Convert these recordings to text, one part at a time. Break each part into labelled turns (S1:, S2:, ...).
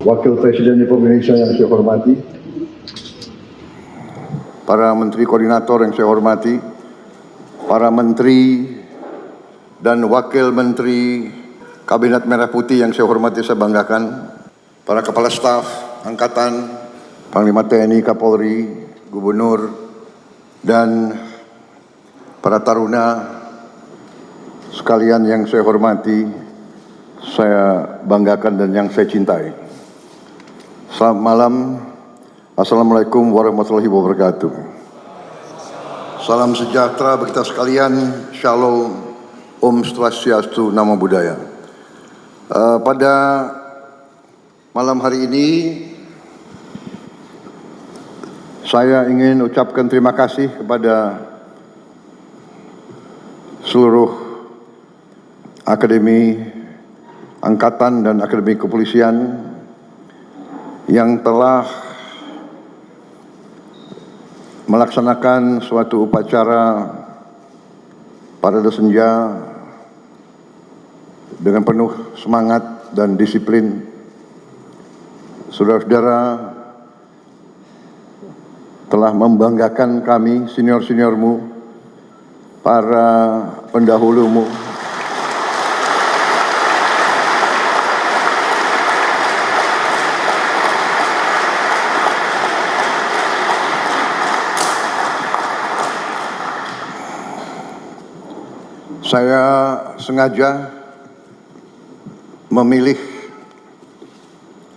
S1: Wakil Presiden Republik Indonesia yang saya hormati, para Menteri Koordinator yang saya hormati, para Menteri dan Wakil Menteri Kabinet Merah Putih yang saya hormati, saya banggakan, para Kepala Staf Angkatan, Panglima TNI, Kapolri, Gubernur, dan para taruna sekalian yang saya hormati, saya banggakan dan yang saya cintai. Selamat malam, Assalamualaikum warahmatullahi wabarakatuh. Salam sejahtera bagi kita sekalian, Shalom, Om Swastiastu, Namo Buddhaya. Pada malam hari ini, saya ingin ucapkan terima kasih kepada seluruh Akademi Angkatan dan Akademi Kepolisian yang telah melaksanakan suatu upacara parade senja dengan penuh semangat dan disiplin. Saudara-saudara telah membanggakan kami, senior-seniormu, para pendahulumu, saya sengaja memilih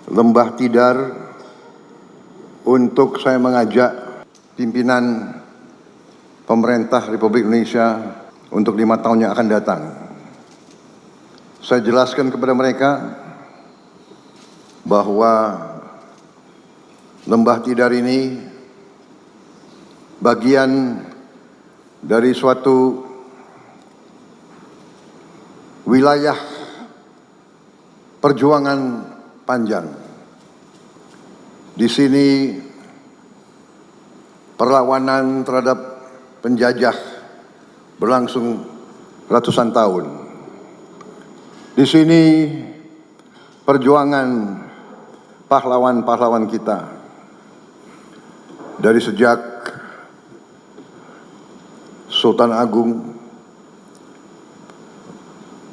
S1: Lembah Tidar untuk saya mengajak pimpinan pemerintah Republik Indonesia untuk 5 tahun yang akan datang. Saya jelaskan kepada mereka bahwa Lembah Tidar ini bagian dari suatu wilayah perjuangan panjang. Di sini perlawanan terhadap penjajah berlangsung ratusan tahun. Di sini perjuangan pahlawan-pahlawan kita dari sejak Sultan Agung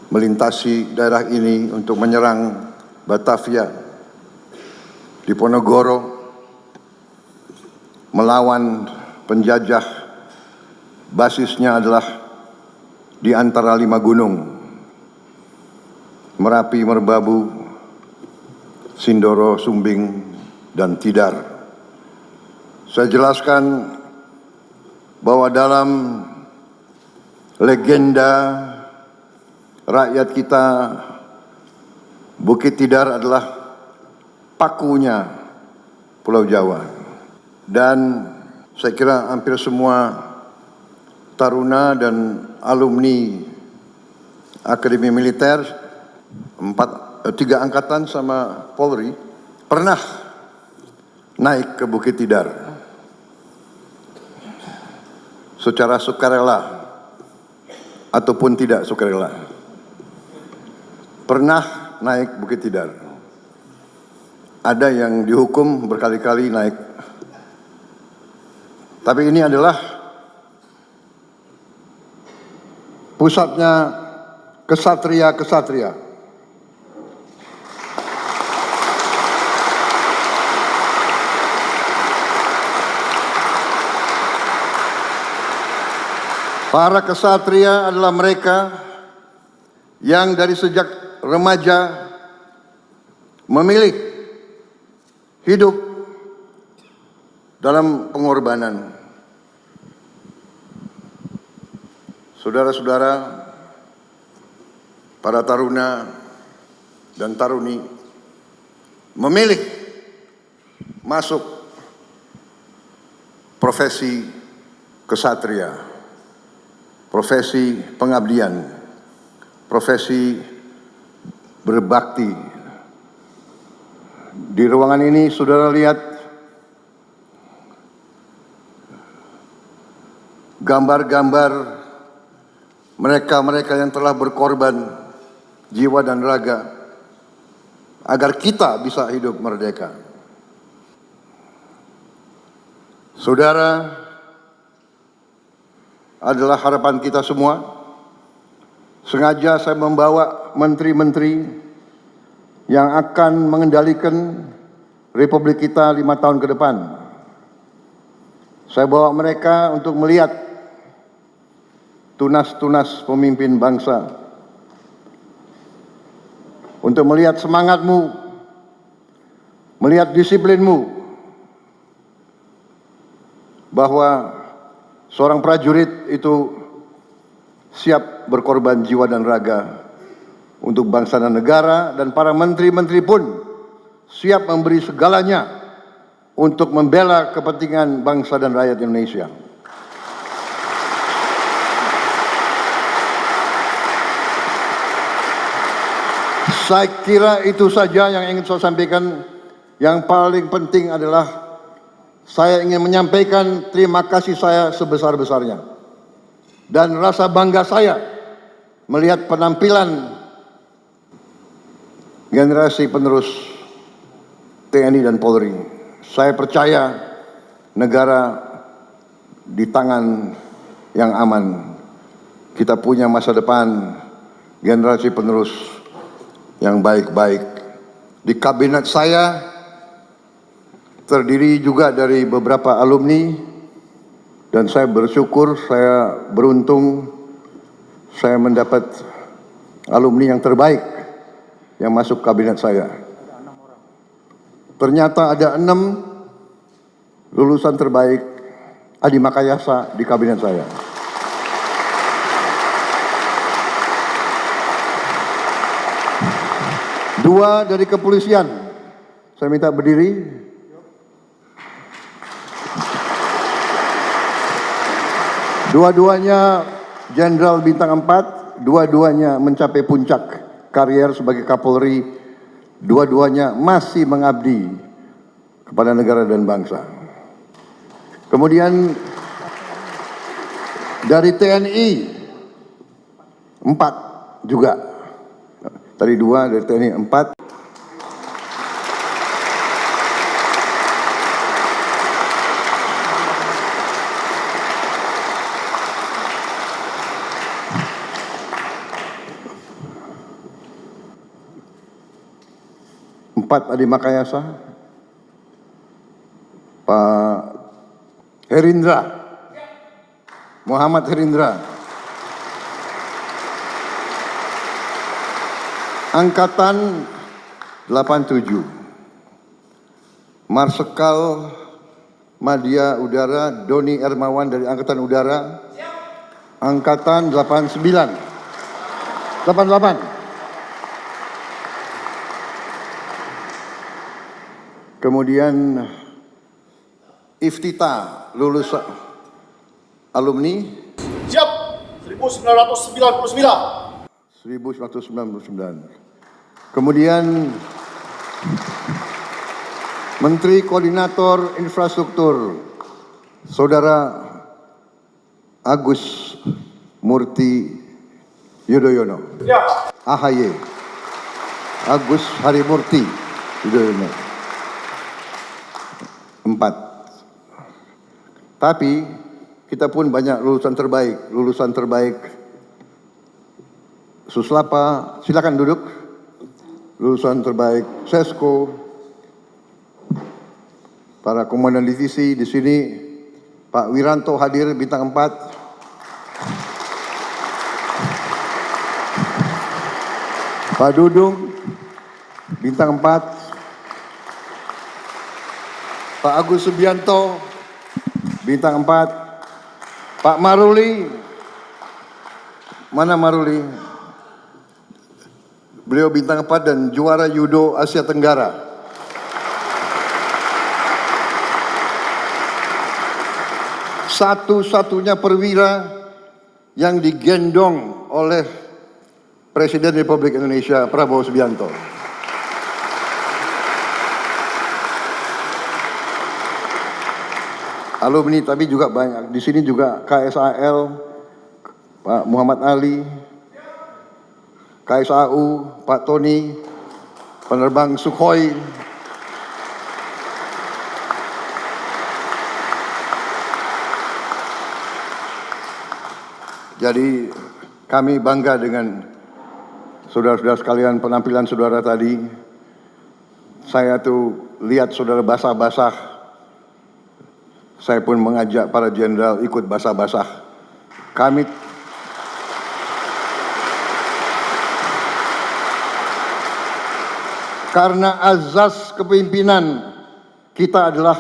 S1: melintasi daerah ini untuk menyerang Batavia, Diponegoro, melawan penjajah. Basisnya adalah di antara 5 gunung, Merapi, Merbabu, Sindoro, Sumbing, dan Tidar. Saya jelaskan bahwa dalam legenda rakyat kita, Bukit Tidar adalah pakunya Pulau Jawa. Dan saya kira hampir semua taruna dan alumni Akademi Militer, 3 angkatan sama Polri, pernah naik ke Bukit Tidar secara sukarela ataupun tidak sukarela. Pernah naik Bukit Tidar. Ada yang dihukum berkali-kali naik. Tapi ini adalah pusatnya kesatria-kesatria. Para kesatria adalah mereka yang dari sejak remaja memilih hidup dalam pengorbanan. Saudara-saudara, para taruna dan taruni memilih masuk profesi kesatria, profesi pengabdian, profesi berbakti. Di ruangan ini saudara lihat gambar-gambar mereka-mereka yang telah berkorban jiwa dan raga agar kita bisa hidup merdeka. Saudara adalah harapan kita semua. Sengaja saya membawa menteri-menteri yang akan mengendalikan Republik kita 5 tahun ke depan. Saya bawa mereka untuk melihat tunas-tunas pemimpin bangsa, untuk melihat semangatmu, melihat disiplinmu, bahwa seorang prajurit itu siap berkorban jiwa dan raga untuk bangsa dan negara, dan para menteri-menteri pun siap memberi segalanya untuk membela kepentingan bangsa dan rakyat Indonesia. Saya kira itu saja yang ingin saya sampaikan. Yang paling penting adalah saya ingin menyampaikan terima kasih saya sebesar-besarnya dan rasa bangga saya melihat penampilan generasi penerus TNI dan Polri. Saya percaya negara di tangan yang aman. Kita punya masa depan, generasi penerus yang baik-baik. Di kabinet saya terdiri juga dari beberapa alumni, dan saya bersyukur, saya beruntung, saya mendapat alumni yang terbaik yang masuk kabinet saya. Ternyata ada 6 lulusan terbaik Adi Makayasa di kabinet saya. Dua dari kepolisian, saya minta berdiri. Dua-duanya Jenderal Bintang 4, dua-duanya mencapai puncak karier sebagai Kapolri, dua-duanya masih mengabdi kepada negara dan bangsa. Kemudian dari TNI 4 juga, tadi 2 dari TNI 4. Adi Makayasa, Pak Herindra, Muhammad Herindra, Angkatan 87, Marsikal Madya Udara Doni Ermawan dari Angkatan Udara, Angkatan 88. Kemudian Iftita, lulus alumni
S2: siap 1999.
S1: Kemudian Menteri Koordinator Infrastruktur Saudara Agus Murti Yudhoyono.
S2: Ya.
S1: AHY Agus Harimurti Yudhoyono. 4. Tapi kita pun banyak lulusan terbaik. Suslapa, silakan duduk. Lulusan terbaik Sesko, para komandan divisi di sini, Pak Wiranto hadir Bintang 4. Pak Dudung Bintang 4. Pak Agus Subianto, Bintang 4. Pak Maruli, mana Maruli? Beliau Bintang 4 dan juara Judo Asia Tenggara. Satu-satunya perwira yang digendong oleh Presiden Republik Indonesia Prabowo Subianto. Alumni tapi juga banyak. Di sini juga KSAL, Pak Muhammad Ali, KSAU, Pak Tony, penerbang Sukhoi, jadi kami bangga dengan saudara-saudara sekalian, penampilan saudara tadi. Saya tuh lihat saudara basah-basah, saya pun mengajak para jenderal ikut basah-basah. Karena azas kepemimpinan kita adalah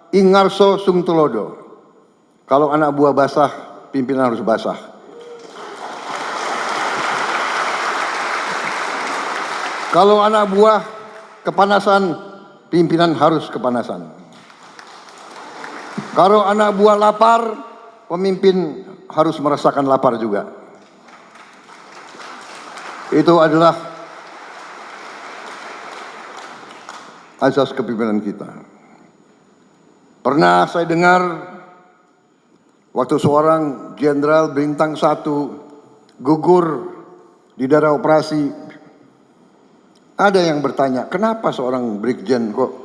S1: ingarso sung tulodo. Kalau anak buah basah, pimpinan harus basah. Kalau anak buah kepanasan, pimpinan harus kepanasan. Kalau anak buah lapar, pemimpin harus merasakan lapar juga. Itu adalah azas kepemimpinan kita. Pernah saya dengar waktu seorang jenderal bintang 1 gugur di daerah operasi, ada yang bertanya, kenapa seorang brigjen kok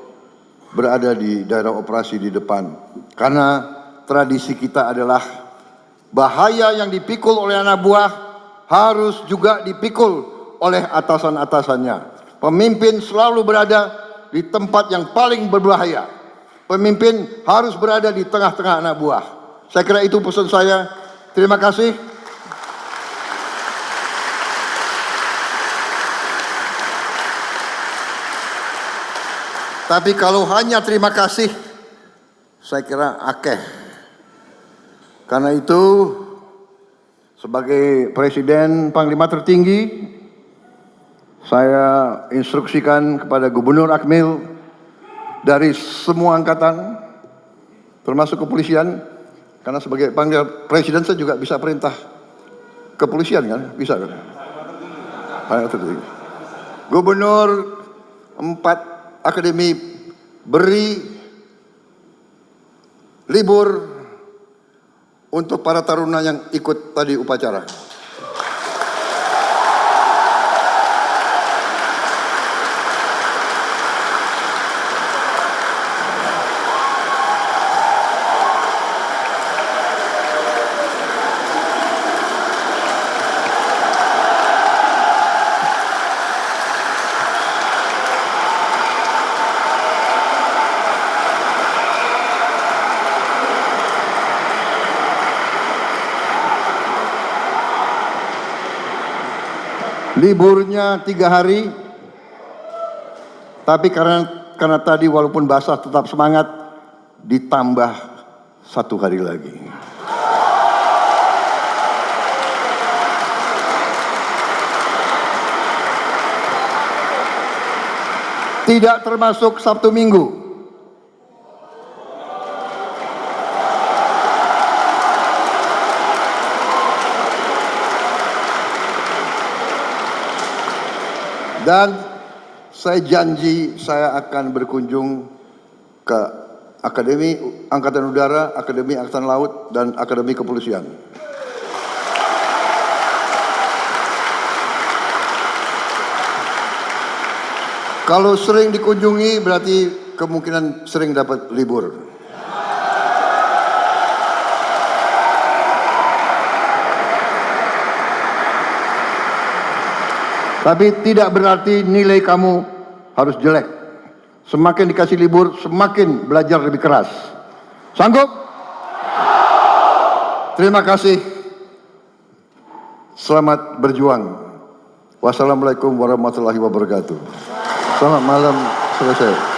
S1: berada di daerah operasi di depan? Karena tradisi kita adalah bahaya yang dipikul oleh anak buah harus juga dipikul oleh atasan-atasannya. Pemimpin selalu berada di tempat yang paling berbahaya. Pemimpin harus berada di tengah-tengah anak buah. Saya kira itu pesan saya. Terima kasih. Tapi kalau hanya terima kasih, saya kira akeh. Karena itu, sebagai Presiden Panglima tertinggi, saya instruksikan kepada Gubernur Akmil dari semua angkatan, termasuk kepolisian, karena sebagai Panglima Presiden saya juga bisa perintah kepolisian kan, bisa kan? Panglima tertinggi. Gubernur 4 Akademi beri libur untuk para taruna yang ikut tadi upacara. Liburnya 3 hari, tapi karena tadi walaupun basah tetap semangat, ditambah 1 hari lagi. Tidak termasuk Sabtu Minggu. Dan saya janji saya akan berkunjung ke Akademi Angkatan Udara, Akademi Angkatan Laut, dan Akademi Kepolisian. Kalau sering dikunjungi berarti kemungkinan sering dapat libur. Tapi tidak berarti nilai kamu harus jelek. Semakin dikasih libur, semakin belajar lebih keras. Sanggup? Terima kasih. Selamat berjuang. Wassalamualaikum warahmatullahi wabarakatuh. Selamat malam, selesai.